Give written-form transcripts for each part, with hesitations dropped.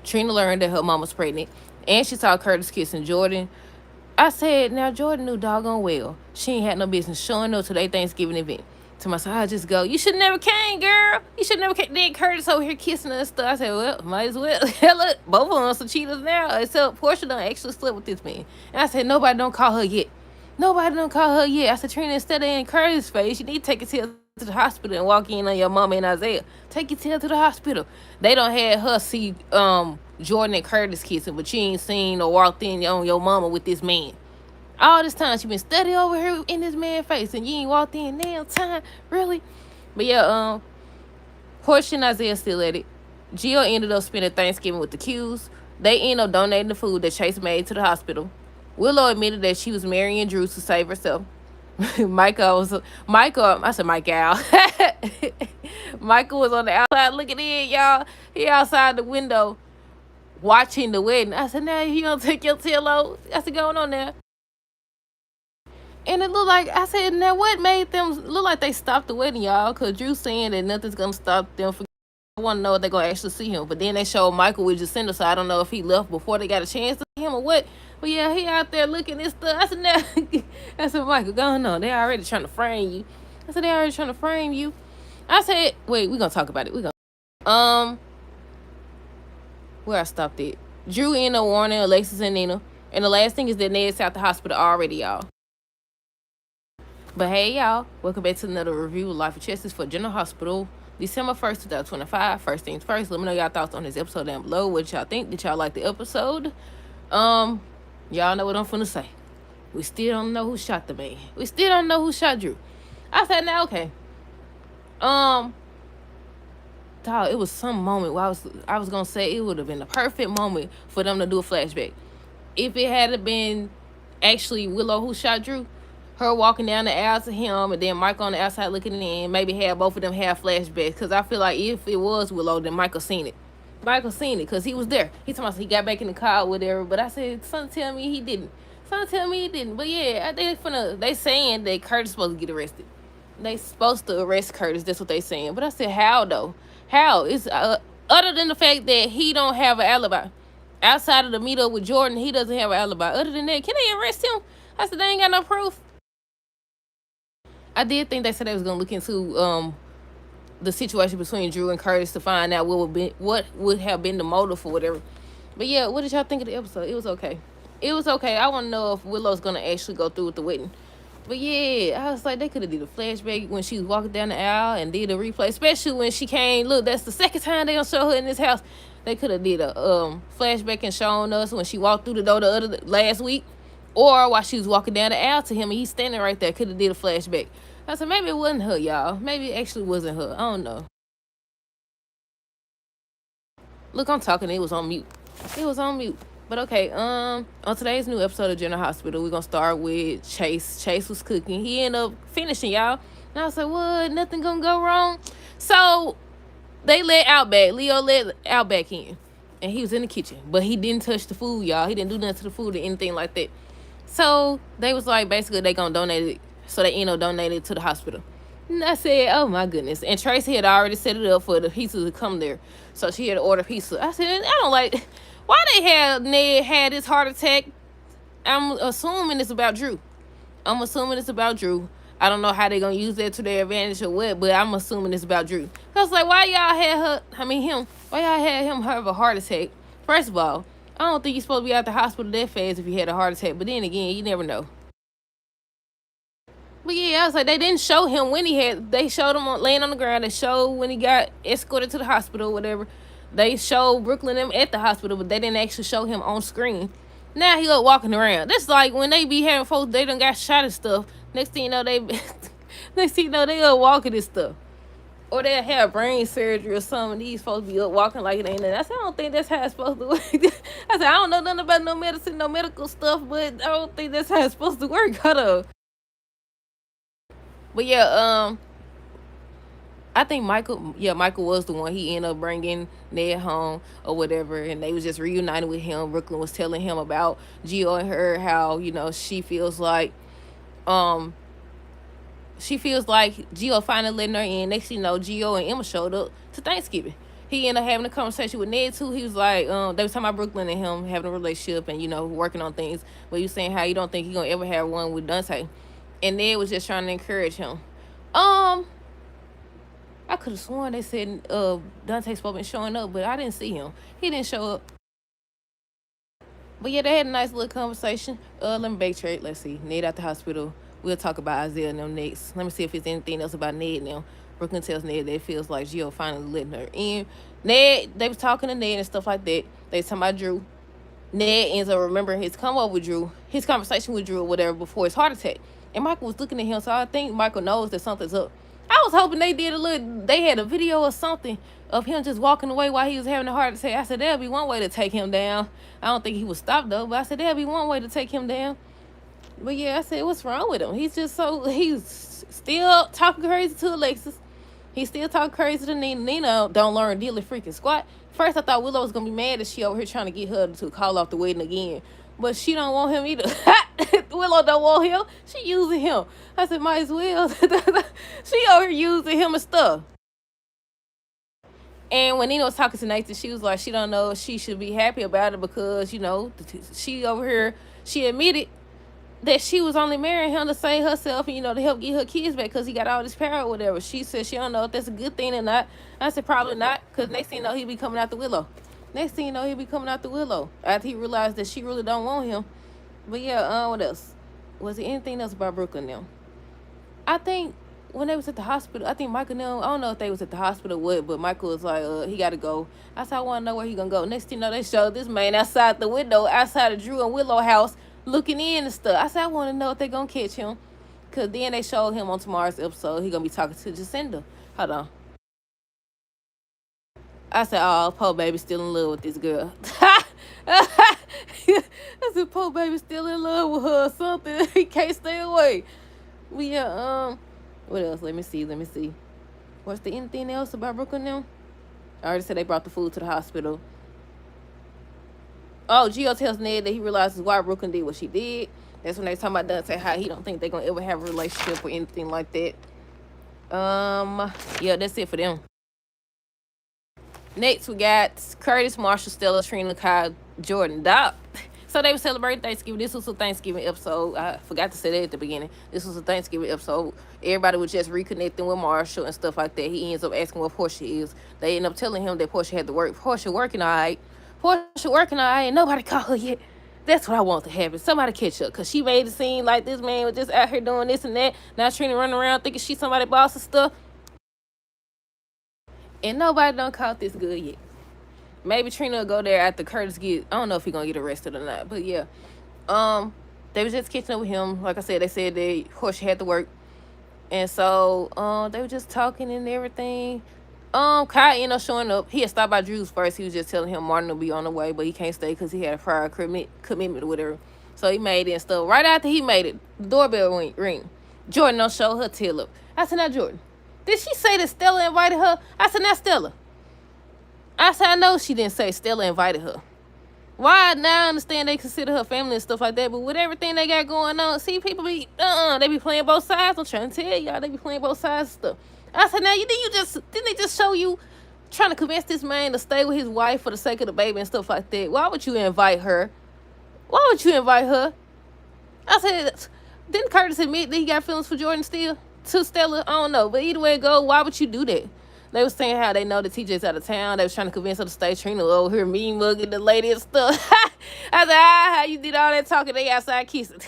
Trina learned that her mom was pregnant, and she saw Curtis kissing Jordan. I said, now Jordan knew doggone well she ain't had no business showing up to their Thanksgiving event. To myself, I just go, you should never came, girl. You should never came. Then Curtis over here kissing her and stuff. I said, well, might as well. Look, both of them some cheaters now. Except Portia done actually slept with this man. And I said, nobody don't call her yet. Nobody don't call her yet. I said, Trina, instead of in Curtis' face, you need to take your tail to the hospital and walk in on your mama and Isaiah. Take your tail to the hospital. They don't have her see Jordan and Curtis kissing, but you ain't seen or walked in on your mama with this man. All this time she been steady over here in this man's face, and you ain't walked in damn time, really. But yeah, Portia and Isaiah still at it. Gio ended up spending Thanksgiving with the Q's. They ended up donating the food that Chase made to the hospital. Willow admitted that she was marrying Drew to save herself. I said Michael. Michael was on the outside looking in, y'all. He outside the window watching the wedding. I said, now you don't take your tail out. I said, going on there. And it looked like, I said, now what made them look like they stopped the wedding, y'all? Because Drew saying that nothing's going to stop them from. I want to know if they're going to actually see him. But then they showed Michael with Jacinda, so I don't know if he left before they got a chance to see him or what. But yeah, he out there looking and stuff. I said, now, I said, Michael, go on. They already trying to frame you. I said, they already trying to frame you. I said, wait, we're going to talk about it. Where I stopped it. Drew ended up warning Alexis and Nina. And the last thing is that Ned's out the hospital already, y'all. But hey, y'all, welcome back to another review of Life of Chesses for General Hospital, December 1st, 2025. First things first, let me know y'all thoughts on this episode down below. What y'all think? Did y'all like the episode? Y'all know what I'm finna say. We still don't know who shot the man. We still don't know who shot Drew. I said, now, okay. Dog, it was some moment where I was gonna say it would have been the perfect moment for them to do a flashback. If it had been actually Willow who shot Drew, her walking down the aisle to him, and then Michael on the outside looking in, maybe have both of them have flashbacks. Because I feel like if it was Willow, then Michael seen it. Michael seen it because he was there. He told me he got back in the car or whatever. But I said, something tell me he didn't. Something tell me he didn't. But yeah, they saying that Curtis supposed to get arrested. They supposed to arrest Curtis. That's what they saying. But I said, how though? How? It's other than the fact that he don't have an alibi. Outside of the meetup with Jordan, he doesn't have an alibi. Other than that, can they arrest him? I said, they ain't got no proof. I did think they said they was gonna look into the situation between Drew and Curtis to find out what would have been the motive or whatever. But yeah, what did y'all think of the episode? It was okay. It was okay. I want to know if Willow's gonna actually go through with the wedding. But yeah, I was like, they could have did a flashback when she was walking down the aisle and did a replay, especially when she came. Look, that's the second time they gonna show her in this house. They could have did a flashback and shown us when she walked through the door last week, or while she was walking down the aisle to him and he's standing right there. Could have did a flashback. I said, maybe it wasn't her, y'all. Maybe it actually wasn't her. I don't know. Look, I'm talking. It was on mute. It was on mute. But okay, on today's new episode of General Hospital, we're gonna start with Chase. Chase was cooking. He ended up finishing, y'all. And I was like, what? Nothing gonna go wrong? So they let Outback. Leo let Outback in. And he was in the kitchen. But he didn't touch the food, y'all. He didn't do nothing to the food or anything like that. So they was like, basically, they gonna donate it. So they ended up donating it to the hospital. And I said, oh my goodness. And Tracy had already set it up for the pizza to come there. So she had to order pizza. I said, I don't like, why they had Ned had this heart attack? I'm assuming it's about Drew. I don't know how they gonna use that to their advantage or what, but I'm assuming it's about Drew. Cause like, why y'all had him have a heart attack? First of all, I don't think you're supposed to be out the hospital that fast if you had a heart attack. But then again, you never know. But yeah, I was like, they didn't show him when they showed him laying on the ground. They showed when he got escorted to the hospital or whatever. They showed Brooklyn him at the hospital, but they didn't actually show him on screen. Now he up walking around. That's like when they be having folks, they done got shot and stuff. Next thing you know, they up walking and stuff. Or they'll have brain surgery or something. These folks be up walking like it ain't nothing. I said, I don't think that's how it's supposed to work. I said, I don't know nothing about no medicine, no medical stuff, but I don't think that's how it's supposed to work. Hold up. But yeah, I think Michael was the one. He ended up bringing Ned home or whatever, and they was just reunited with him. Brooklyn was telling him about Gio and her, how, she feels like Gio finally letting her in. Next thing you know, Gio and Emma showed up to Thanksgiving. He ended up having a conversation with Ned too. He was like, they was talking about Brooklyn and him having a relationship and, you know, working on things. But he was saying how you don't think he gonna ever have one with Dante. And Ned was just trying to encourage him. I could have sworn they said Dante's supposed to be showing up, but I didn't see him. He didn't show up. But yeah, they had a nice little conversation. Let me backtrack. Let's see. Ned at the hospital. We'll talk about Isaiah and them next. Let me see if there's anything else about Ned now. Brooklyn tells Ned that it feels like Gio finally letting her in. Ned, they was talking to Ned and stuff like that. They was talking about Drew. Ned ends up remembering his come up with Drew, his conversation with Drew or whatever before his heart attack. And Michael was looking at him, so I think Michael knows that something's up. I was hoping they had a video or something of him just walking away while he was having a heart attack. I said, that'll be one way to take him down. I don't think he would stop though, but I said, that'll be one way to take him down. But yeah, I said, what's wrong with him? He's still talking crazy to Alexis. He's still talking crazy to Nina. Nina don't learn dealing freaking squat. First, I thought Willow was going to be mad that she over here trying to get her to call off the wedding again. But she don't want him either. Willow don't want him. She using him. I said, might as well. She over here using him and stuff. And when Nina was talking to Nathan, she was like, she don't know if she should be happy about it because, you know, she over here, she admitted that she was only marrying him to save herself and, you know, to help get her kids back because he got all this power or whatever. She said she don't know if that's a good thing or not. I said probably not because next thing you know, he be coming out the Willow. Next thing you know, he be coming out the Willow after he realized that she really don't want him. But yeah, what else? Was there anything else about Brooklyn now? I think when they was at the hospital, I think Michael now, I don't know if they was at the hospital or what, but Michael was like, he got to go. I said, I want to know where he going to go. Next thing you know, they showed this man outside the window, outside of Drew and Willow house, looking in and stuff. I said, I want to know if they're going to catch him. Because then they showed him on tomorrow's episode. He going to be talking to Jacinda. Hold on. I said, oh, poor baby still in love with this girl. I said, poor baby still in love with her or something. He can't stay away. But yeah, what else? Let me see. Was there anything else about Brooklyn now? I already said they brought the food to the hospital. Oh, Gio tells Ned that he realizes why Brooklyn did what she did. That's when they talking about Dante, how he don't think they're going to ever have a relationship or anything like that. Yeah, that's it for them. Next, we got Curtis, Marshall, Stella, Trina, Kyle, Jordan, Doc. So they were celebrating Thanksgiving. This was a Thanksgiving episode. I forgot to say that at the beginning. This was a Thanksgiving episode. Everybody was just reconnecting with Marshall and stuff like that. He ends up asking what Portia is. They end up telling him that Portia had to work. Portia working all right. And nobody called her yet. That's what I want to happen. Somebody catch up. Because she made it seem like this man was just out here doing this and that. Now Trina running around thinking she's somebody's boss and stuff. And nobody done caught this good yet. Maybe Trina will go there after Curtis get, I don't know if he's going to get arrested or not. But yeah. They was just catching up with him. Like I said, they said that Portia had to work. And so they were just talking and everything. Kyle ended up showing up. He had stopped by Drew's first. He was just telling him Martin will be on the way, but he can't stay because he had a prior commitment or whatever. So he made it and stuff. Right after he made it, the doorbell ring. Jordan don't show her till up. I said, now Jordan, did she say that Stella invited her? I said, now Stella. I said, I know she didn't say Stella invited her. Why? Now I understand they consider her family and stuff like that, but with everything they got going on, see, people be, they be playing both sides. I'm trying to tell y'all, they be playing both sides and stuff. I said, now, didn't they just show you trying to convince this man to stay with his wife for the sake of the baby and stuff like that? Why would you invite her? I said, didn't Curtis admit that he got feelings for Jordan still? To Stella? I don't know. But either way it go, why would you do that? They was saying how they know that TJ's out of town. They was trying to convince her to stay. Trina over here mean mugging the lady and stuff. I said, how you did all that talking, they outside kissing.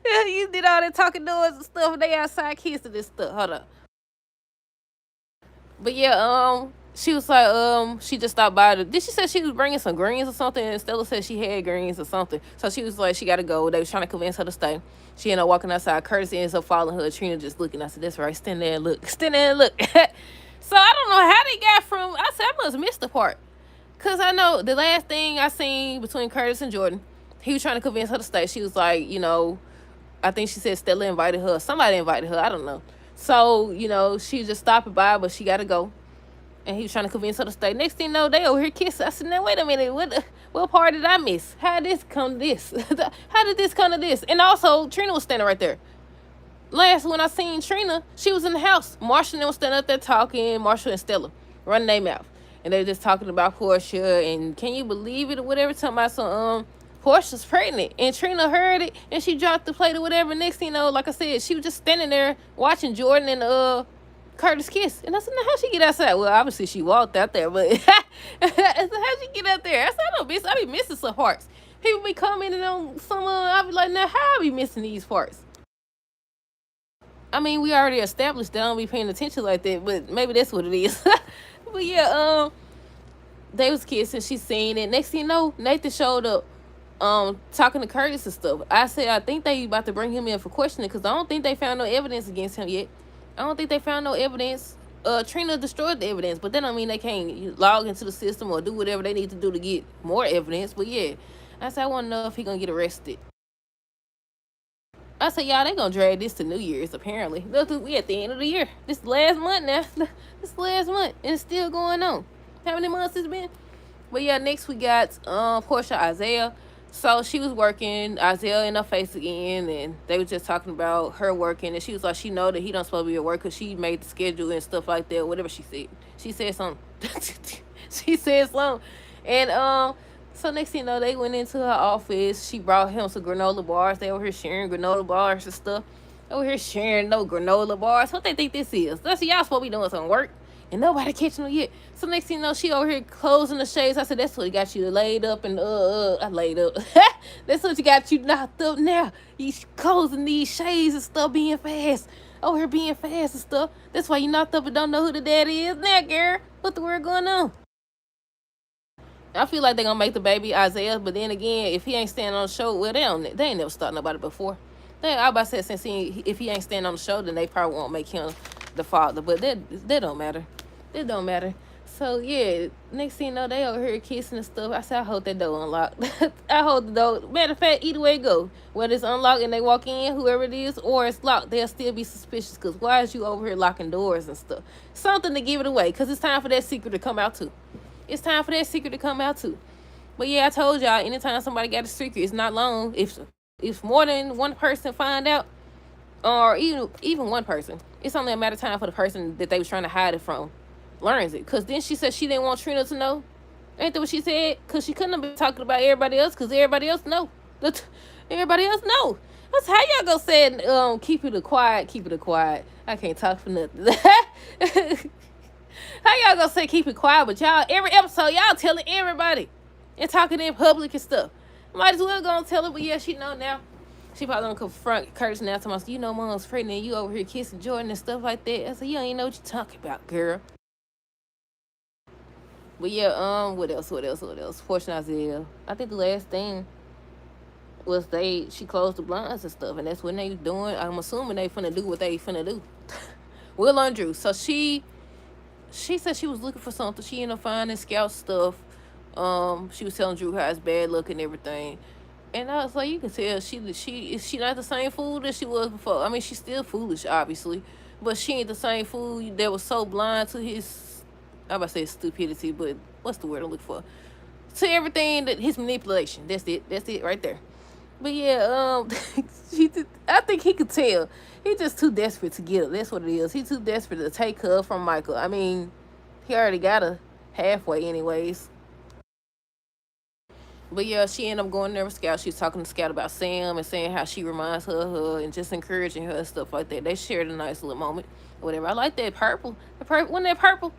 You did all that talking noise and stuff, and they outside kissing and stuff. Hold up. But yeah, she was like, she just stopped by. Did she say she was bringing some greens or something? And Stella said she had greens or something. So she was like, she got to go. They was trying to convince her to stay. She ended up walking outside. Curtis ends up following her. Trina just looking. I said, that's right. Stand there and look. So I don't know how they got from, I said, I must have missed the part. Because I know the last thing I seen between Curtis and Jordan, he was trying to convince her to stay. She was like, you know, I think she said Stella invited her. Somebody invited her. I don't know. So, you know, she just stopping by, but she got to go. And he was trying to convince her to stay. Next thing you know, they over here kissing. I said, now, wait a minute. What part did I miss? How did this come to this? How did this come to this? And also, Trina was standing right there. Last when I seen Trina, she was in the house. Marshall and them was standing up there talking. Marshall and Stella running their mouth. and they're just talking about Portia, and can you believe it or whatever, talking about some Portia's pregnant, and Trina heard it and she dropped the plate or whatever. Next thing you know, like I said, she was just standing there watching Jordan and Curtis kiss. And I said, now how'd she get outside? Well, obviously she walked out there, but I said, how'd she get out there? I said, I don't miss, I be missing some parts. People be commenting on some I be like, now how I be missing these parts? I mean, we already established that I don't be paying attention like that, but maybe that's what it is. But yeah, they was kissing, she seen it. Next thing you know, Nathan showed up, talking to Curtis and stuff. I said, I think they about to bring him in for questioning, because I don't think they found no evidence against him yet. I don't think they found no evidence. Trina destroyed the evidence, but that don't mean they can't log into the system or do whatever they need to do to get more evidence. But yeah, I said, I want to know if he gonna get arrested. I said, y'all, they gonna drag this to New Year's, apparently. Look, we at the end of the year. This last month now. This last month, and it's still going on. How many months it's been? But yeah, next we got Portia, Isaiah. So she was working, Isaiah in her face again, and they were just talking about her working, and she was like, she know that he don't supposed to be at work because she made the schedule and stuff like that, whatever she said. She said something. She said something. And so next thing you know, they went into her office. She brought him some granola bars. They were here sharing granola bars and stuff. They were here sharing no granola bars. What they think this is? That's what y'all supposed to be doing some work. And nobody catching them yet. So next thing you know, she over here closing the shades. I said, that's what got you laid up and I laid up. That's what you got you knocked up now. You closing these shades and stuff, being fast. Over here being fast and stuff. That's why you knocked up and don't know who the daddy is now, girl. What the word going on? I feel like they're gonna make the baby Isaiah, but then again, if he ain't standing on the show, well, they ain't never started nobody before. I about to say, since if he ain't standing on the show, then they probably won't make him the father, but that don't matter. It don't matter. So yeah, next thing you know, they over here kissing and stuff. I said, I hope that door unlocked. I hope the door. Matter of fact, either way it go, whether it's unlocked and they walk in, whoever it is, or it's locked, they'll still be suspicious. Cause why is you over here locking doors and stuff? Something to give it away. Cause it's time for that secret to come out too. It's time for that secret to come out too. But yeah, I told y'all, anytime somebody got a secret, it's not long. If more than one person find out, or even one person, it's only a matter of time for the person that they was trying to hide it from learns it. Because then she said she didn't want Trina to know. Ain't that what she said? Because she couldn't have been talking about everybody else, because everybody else know. Everybody else know. That's how y'all gonna say keep it quiet. I can't talk for nothing. How y'all gonna say keep it quiet, but y'all, every episode, y'all telling everybody and talking in public and stuff. Might as well gonna tell her, but yeah, she know now. She probably gonna confront Curtis now, talking about, you know, mom's pregnant, and you over here kissing Jordan and stuff like that. I said, you ain't know what you talking about, girl. But yeah, what else? Portia Isaiah. I think the last thing was she closed the blinds and stuff, and that's what they doing. I'm assuming they finna do what they finna do. Will and Drew. So she said she was looking for something. She ended up finding Scout stuff. She was telling Drew how it's bad luck and everything. And I was like, you can tell she not the same fool that she was before. I mean, she's still foolish, obviously, but she ain't the same fool that was so blind to his, I'm about to say stupidity, but what's the word I'm looking for? To everything that his manipulation. That's it right there. But yeah, I think he could tell. He's just too desperate to get her. That's what it is. He's too desperate to take her from Michael. I mean, he already got her halfway anyways. But yeah, she ended up going there with Scout. She was talking to Scout about Sam and saying how she reminds her of her and just encouraging her and stuff like that. They shared a nice little moment. Whatever. I like that purple. Wasn't that purple?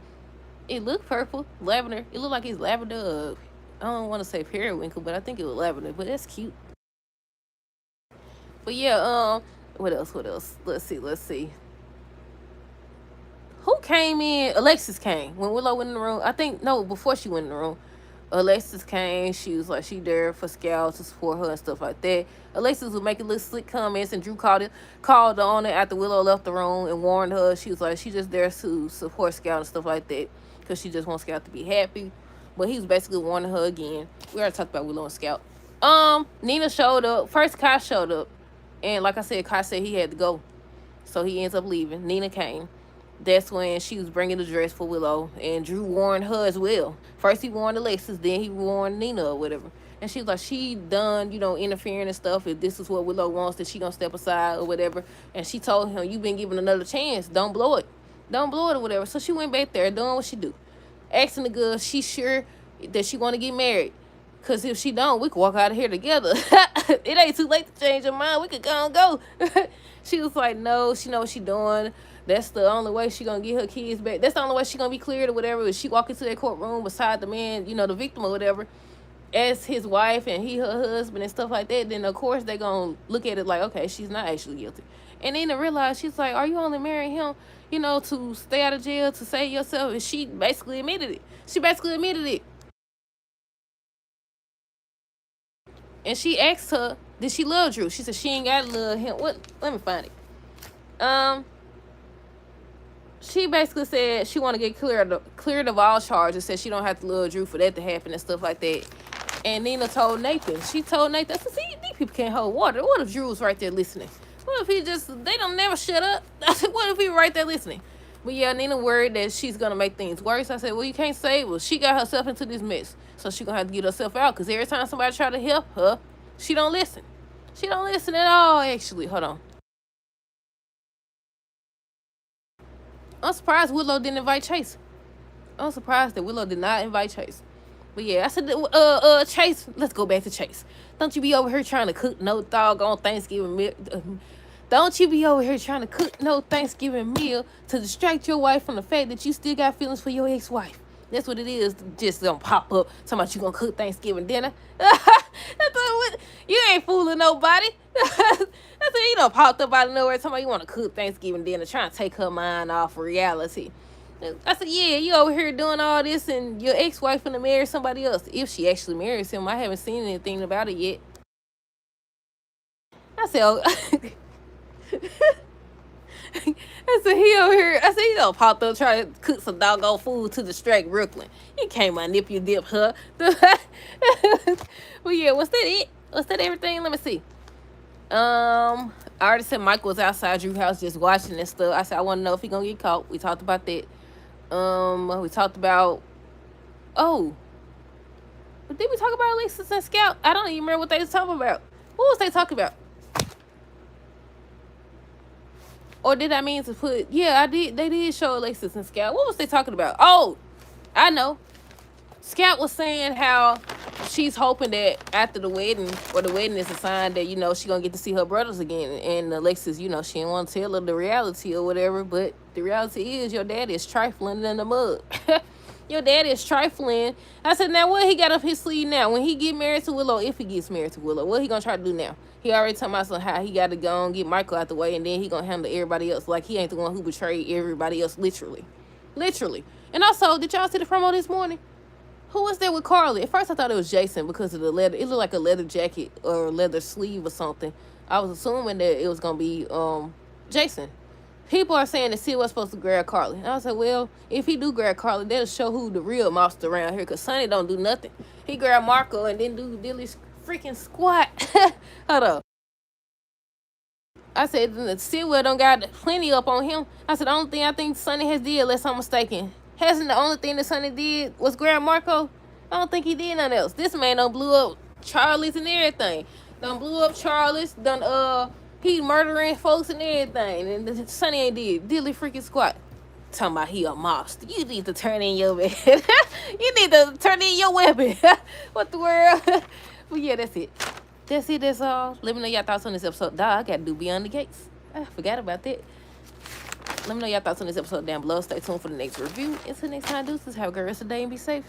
It looked purple. Lavender. It looked like it's lavender. I don't want to say periwinkle, but I think it was lavender. But that's cute. But yeah, what else? Let's see. Who came in? Alexis came. When Willow went in the room. I think, no, before she went in the room. Alexis came. She was like, she there for Scout to support her and stuff like that. Alexis was making little slick comments, and Drew called on her after Willow left the room and warned her. She was like, she just there to support Scout and stuff like that because she just wants Scout to be happy. But he was basically warning her again. We already talked about Willow and Scout. Nina showed up. First, Kai showed up. And like I said, Kai said he had to go. So he ends up leaving. Nina came. That's when she was bringing the dress for Willow. And Drew warned her as well. First he warned Alexis, then he warned Nina or whatever. And she was like, she done, interfering and stuff. If this is what Willow wants, that she gonna step aside or whatever. And she told him, you been given another chance. Don't blow it. Don't blow it or whatever. So she went back there doing what she do. asking the girl if she sure that she want to get married. Because if she don't, we could walk out of here together. It ain't too late to change her mind. We could go and go. She was like, no, she know what she doing. That's the only way she gonna get her kids back. That's the only way she gonna be cleared or whatever. Is she walk into that courtroom beside the man, the victim or whatever, as his wife and he her husband and stuff like that, then of course they gonna look at it like, okay, she's not actually guilty. And then to realize, she's like, are you only marrying him, to stay out of jail, to save yourself? And she basically admitted it. And she asked her, did she love Drew? She said she ain't gotta love him. What? Let me find it. She basically said she want to get cleared of all charges. Said she don't have to love Drew for that to happen and stuff like that. And Nina told Nathan. She told Nathan, I said, see, these people can't hold water. What if Drew was right there listening? What if they don't never shut up? I said, what if he right there listening? But yeah, Nina worried that she's going to make things worse. I said, well, you can't save her. She got herself into this mess. So she going to have to get herself out. Because every time somebody try to help her, she don't listen. She don't listen at all, actually. Hold on. I'm surprised Willow didn't invite Chase. I'm surprised that Willow did not invite Chase. But yeah, I said, Chase, let's go back to Chase. Don't you be over here trying to cook no doggone Thanksgiving meal. Don't you be over here trying to cook no Thanksgiving meal to distract your wife from the fact that you still got feelings for your ex-wife. That's what it is. Just don't pop up talking about you gonna cook Thanksgiving dinner. You ain't fooling nobody. That's what you done popped up out of nowhere talking about you want to cook Thanksgiving dinner, trying to take her mind off reality. I said, yeah, you over here doing all this and your ex-wife finna marry somebody else. If she actually marries him. I haven't seen anything about it yet. I said, oh. I said, he over here. I said, he done popped up trying to cook some doggone food to distract Brooklyn. He came out nip you dip her. Well, yeah, was that it? Was that everything? Let me see. I already said Mike was outside Drew's house just watching this stuff. I said, I want to know if he gonna get caught. We talked about that. We talked about, but did we talk about Alexis and Scout? I don't even remember what they was talking about. What was they talking about? Or did I mean to put, yeah, I did. They did show Alexis and Scout. What was they talking about? Oh, I know. Scout was saying how she's hoping that after the wedding, or the wedding is a sign that, she gonna get to see her brothers again. And Alexis, she didn't want to tell her the reality or whatever, but the reality is your daddy is trifling in the mud. Your daddy is trifling. I said, now what he got up his sleeve now? When he get married to Willow, if he gets married to Willow, what he gonna try to do now? He already talking about how he got to go and get Michael out the way, and then he gonna handle everybody else like he ain't the one who betrayed everybody else, literally. And also, did y'all see the promo this morning? Who was there with Carly? At first, I thought it was Jason because of the leather. It looked like a leather jacket or a leather sleeve or something. I was assuming that it was going to be Jason. People are saying that Sid was supposed to grab Carly. And I was like, well, if he do grab Carly, that'll show who the real monster around here. Because Sonny don't do nothing. He grabbed Marco and then do Dilly's freaking squat. Hold up. I said, Sidwell don't got plenty up on him. I said, the only thing I think Sonny has did, unless I'm mistaken, hasn't the only thing that Sonny did was grab Marco? I don't think he did nothing else. This man done blew up Charlie's and everything. Done blew up Charlie's. He murdering folks and everything. And Sonny ain't did Dilly freaking squat. Talking about he a mobster. You need to turn in your weapon. You need to turn in your weapon. What the world? But yeah, that's it. That's all. Let me know y'all thoughts on this episode. Dog, I got to do Beyond the Gates. I forgot about that. Let me know y'all thoughts on this episode down below. Stay tuned for the next review. Until next time, deuces. Have a great rest of the day and be safe.